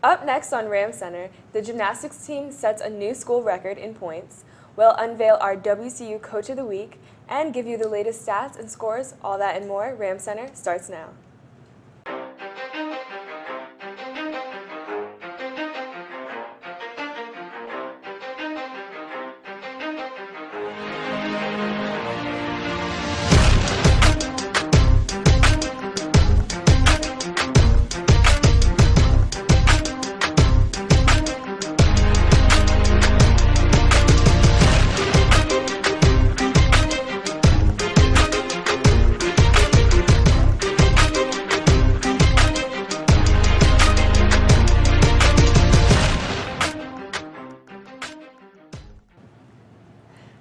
Up next on Ram Center, the gymnastics team sets a new school record in points. We'll unveil our WCU Coach of the Week and give you the latest stats and scores. All that and more. Ram Center starts now.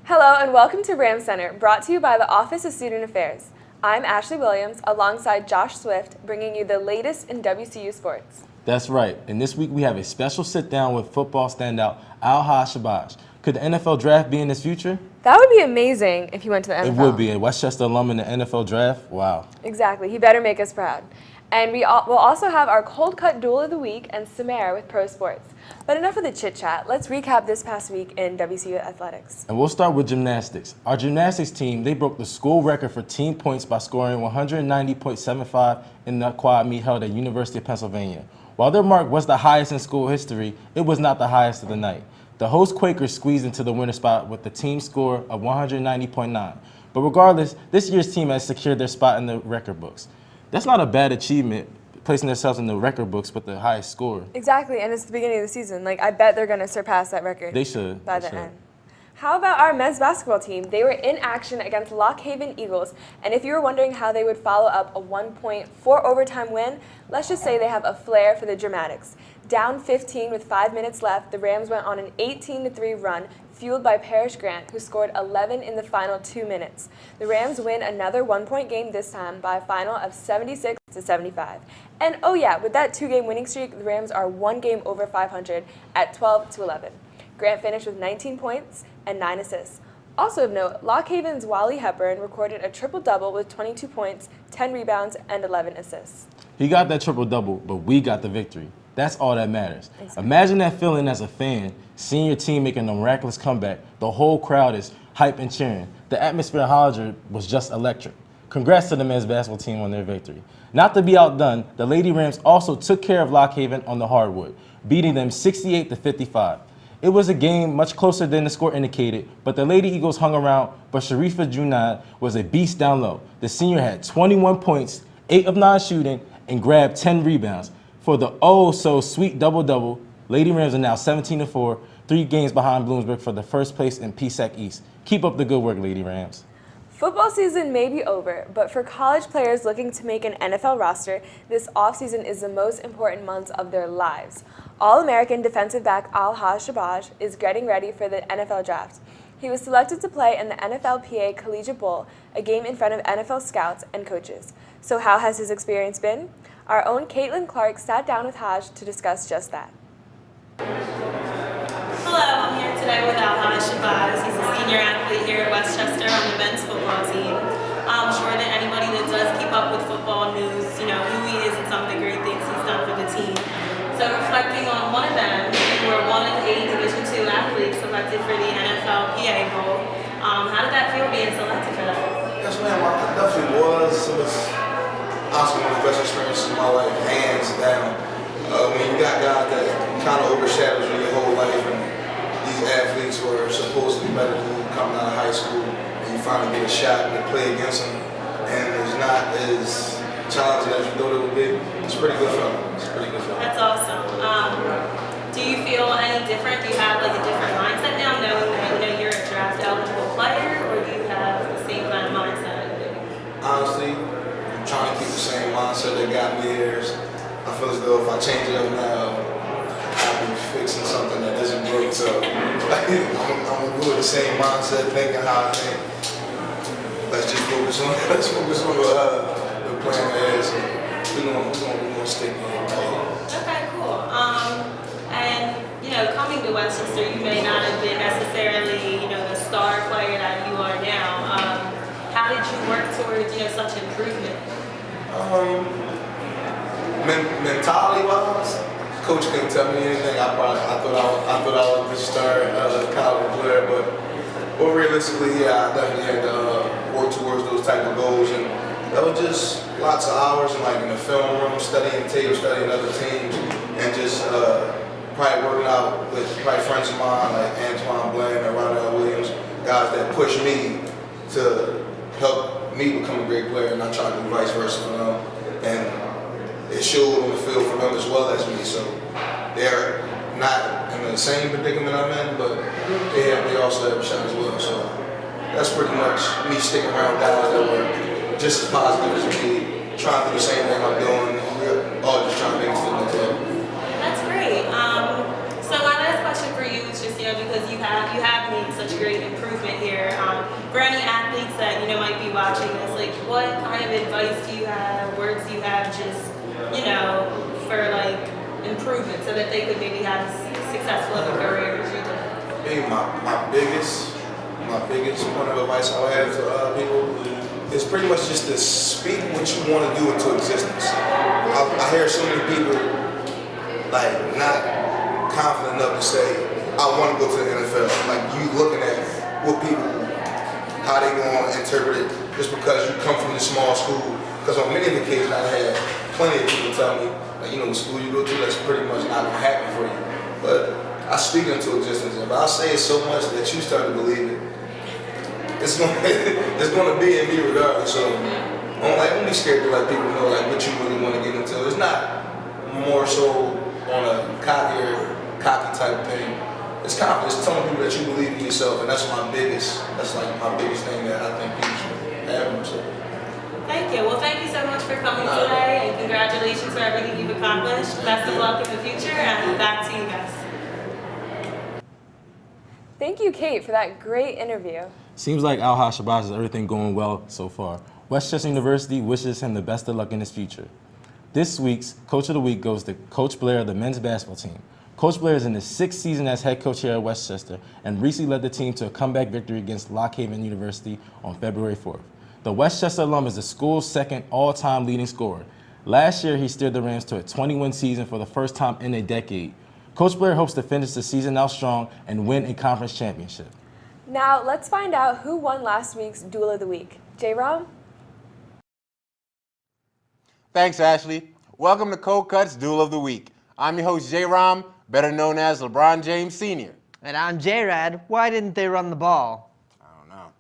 Hello and welcome to Ram Center, brought to you by the Office of Student Affairs. I'm Ashley Williams, alongside Josh Swift, bringing you the latest in WCU sports. That's right, and this week we have a special sit-down with football standout Al-Haj Shabazz. Could the NFL draft be in his future? That would be amazing if he went to the NFL. It would be. A Westchester alum in the NFL draft? Wow. Exactly. He better make us proud. And we'll also have our cold cut duel of the week and Samara with Pro Sports. But enough of the chit chat. Let's recap this past week in WCU athletics. And we'll start with gymnastics. Our gymnastics team, they broke the school record for team points by scoring 190.75 in the quad meet held at University of Pennsylvania. While their mark was the highest in school history, it was not the highest of the night. The host Quakers squeezed into the winner spot with the team score of 190.9. But regardless, this year's team has secured their spot in the record books. That's not a bad achievement, placing themselves in the record books with the highest score. Exactly, and it's the beginning of the season. I bet they're going to surpass that record. They should. By the end. How about our men's basketball team? They were in action against Lock Haven Eagles, and if you were wondering how they would follow up a 1-point 4-overtime win, let's just say they have a flair for the dramatics. Down 15 with 5 minutes left, the Rams went on an 18-3 run, fueled by Parrish Grant, who scored 11 in the final 2 minutes. The Rams win another 1-point game this time by a final of 76-75. And oh yeah, with that 2-game winning streak, the Rams are 1 game over 500 at 12-11. Grant finished with 19 points and 9 assists. Also of note, Lock Haven's Wally Hepburn recorded a triple-double with 22 points, 10 rebounds, and 11 assists. He got that triple-double, but we got the victory. That's all that matters. Exactly. Imagine that feeling as a fan, seeing your team making a miraculous comeback. The whole crowd is hype and cheering. The atmosphere in Hollinger was just electric. Congrats to the men's basketball team on their victory. Not to be outdone, the Lady Rams also took care of Lock Haven on the hardwood, beating them 68-55. It was a game much closer than the score indicated, but the Lady Eagles hung around, but Sharifa Junad was a beast down low. The senior had 21 points, 8 of 9 shooting, and grabbed 10 rebounds. For the oh-so-sweet double-double, Lady Rams are now 17-4, 3 games behind Bloomsburg for the first place in PSAC East. Keep up the good work, Lady Rams. Football season may be over, but for college players looking to make an NFL roster, this offseason is the most important months of their lives. All-American defensive back Al-Haj Shabazz is getting ready for the NFL draft. He was selected to play in the NFLPA Collegiate Bowl, a game in front of NFL scouts and coaches. So how has his experience been? Our own Caitlin Clark sat down with Haj to discuss just that. Hello, I'm here today with Al-Haj Shabazz. He's a senior athlete here at Westchester on the men's football team. I'm sure that anybody that does keep up with football knows, who he is and some of the great things he's done for the team. So reflecting on one of them, you were one of 8 Division II athletes selected for the NFLPA Bowl. How did that feel being selected for that? Yes, ma'am. I definitely was. It was honestly one of the best experiences of my life, hands down. When you got guys that kind of overshadows you your whole life, and these athletes who are supposed to be better than you coming out of high school, and you finally get a shot and play against them, and it's not as challenging as you thought it would be. It's pretty good feeling. It's pretty good feeling. That's awesome. Do you feel any different? Do you have a different mindset now, knowing that you're a draft eligible player, or do you have the same kind of mindset? Honestly, I'm trying to keep the same mindset that got me here. I feel as though if I change it up now, I'll be fixing something that isn't broke. So I'm gonna do it the same mindset, thinking how I think. Let's just focus on the plan ahead. So we're gonna stick in it. Okay, cool. And coming to Westchester, you may not have been necessarily the star player that you are now. How did you work towards such improvement? Mentality wise, coach couldn't tell me anything, I thought I was just starting college player, but realistically, yeah, I definitely had to work towards those type of goals, and that was just lots of hours in the film room, studying tape, studying other teams, and just probably working out with probably friends of mine like Antoine Blaine and Ronald Williams, guys that pushed me to help me become a great player, and I tried to do vice versa for them, and it showed on the field for them as well as me. So they're not in the same predicament I'm in, but they also have a shot as well. So that's pretty much me sticking around guys that were just as positive as me, trying to do the same thing I'm doing. We're all just trying to make it to the club. That's great. So my last question for you is just, because you have made such a great improvement here. For any athletes that, might be watching this, like, what kind of advice do you have, words do you have just, for like improvement so that they could maybe have successful of a career as you did? Maybe my biggest point of advice I would have to people is pretty much just to speak what you want to do into existence. I hear so many people like not confident enough to say, I want to go to the NFL. Like, you looking at what people, how they going to interpret it just because you come from a small school. Because on many occasions I had plenty of people tell me, like, the school you go to, that's pretty much not going to happen for you. But I speak into existence. If I say it so much that you start to believe it, it's going to be in me regardless. So don't be scared to let people know like what you really want to get into. It's not more so on a cocky type of thing. It's confidence. It's telling people that you believe in yourself, and that's my biggest thing that I think people should have. So. Thank you. Well, thank you so much for coming today, and congratulations for everything you've accomplished. Best of luck in the future, and back to you guys. Thank you, Kate, for that great interview. Seems like Al Shabazz has everything going well so far. Westchester University wishes him the best of luck in his future. This week's Coach of the Week goes to Coach Blair of the men's basketball team. Coach Blair is in his 6th season as head coach here at Westchester and recently led the team to a comeback victory against Lock Haven University on February 4th. The Westchester alum is the school's 2nd all-time leading scorer. Last year, he steered the Rams to a 20-win season for the first time in a decade. Coach Blair hopes to finish the season out strong and win a conference championship. Now, let's find out who won last week's Duel of the Week. J-Rom? Thanks, Ashley. Welcome to Cold Cut's Duel of the Week. I'm your host, J-Rom, better known as LeBron James Sr. And I'm J-Rad. Why didn't they run the ball? I don't know.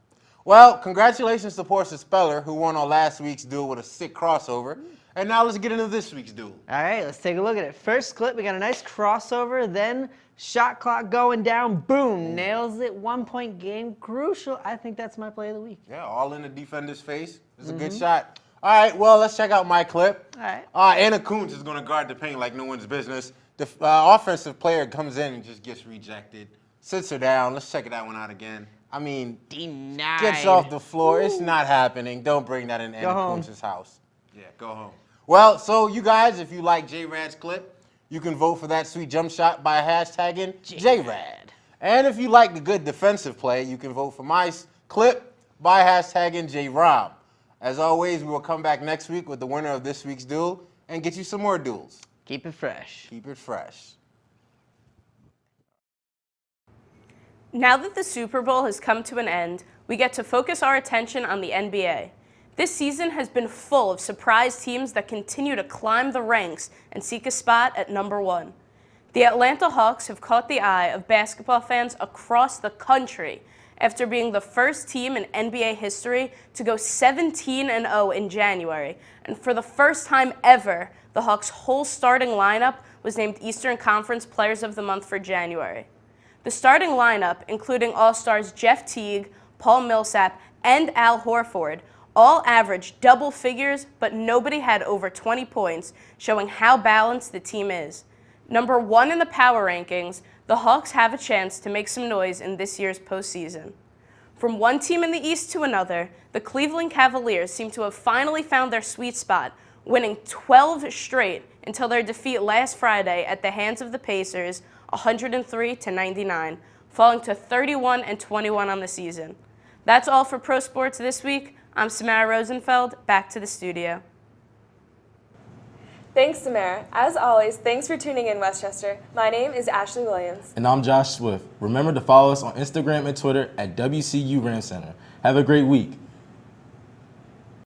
Well, congratulations to Portia Speller, who won on last week's duel with a sick crossover. And now let's get into this week's duel. All right, let's take a look at it. First clip, we got a nice crossover, then shot clock going down, boom, nails it, 1-point game, crucial. I think that's my play of the week. Yeah, all in the defender's face. It's a good shot. All right, well, let's check out my clip. All right. Anna Kuntz is going to guard the paint like no one's business. The offensive player comes in and just gets rejected. Sits her down. Let's check that one out again. I mean, Denied. gets off the floor. It's not happening. Don't bring that in Anna home. Kuntz's house. Yeah, go home. Well, so you guys, if you like J-Rad's clip, you can vote for that sweet jump shot by hashtagging J-Rad. And if you like the good defensive play, you can vote for my clip by hashtagging J-Rom. As always, we will come back next week with the winner of this week's duel and get you some more duels. Keep it fresh. Keep it fresh. Now that the Super Bowl has come to an end, we get to focus our attention on the NBA. This season has been full of surprise teams that continue to climb the ranks and seek a spot at number 1. The Atlanta Hawks have caught the eye of basketball fans across the country after being the first team in NBA history to go 17-0 in January. And for the first time ever, the Hawks' whole starting lineup was named Eastern Conference Players of the Month for January. The starting lineup, including All-Stars Jeff Teague, Paul Millsap, and Al Horford, all averaged double figures, but nobody had over 20 points, showing how balanced the team is. Number 1 in the power rankings, the Hawks have a chance to make some noise in this year's postseason. From one team in the East to another, the Cleveland Cavaliers seem to have finally found their sweet spot, winning 12 straight until their defeat last Friday at the hands of the Pacers, 103-99, falling to 31-21 on the season. That's all for Pro Sports this week. I'm Samara Rosenfeld. Back to the studio. Thanks, Samara. As always, thanks for tuning in, Westchester. My name is Ashley Williams. And I'm Josh Swift. Remember to follow us on Instagram and Twitter at WCU Ram Center. Have a great week.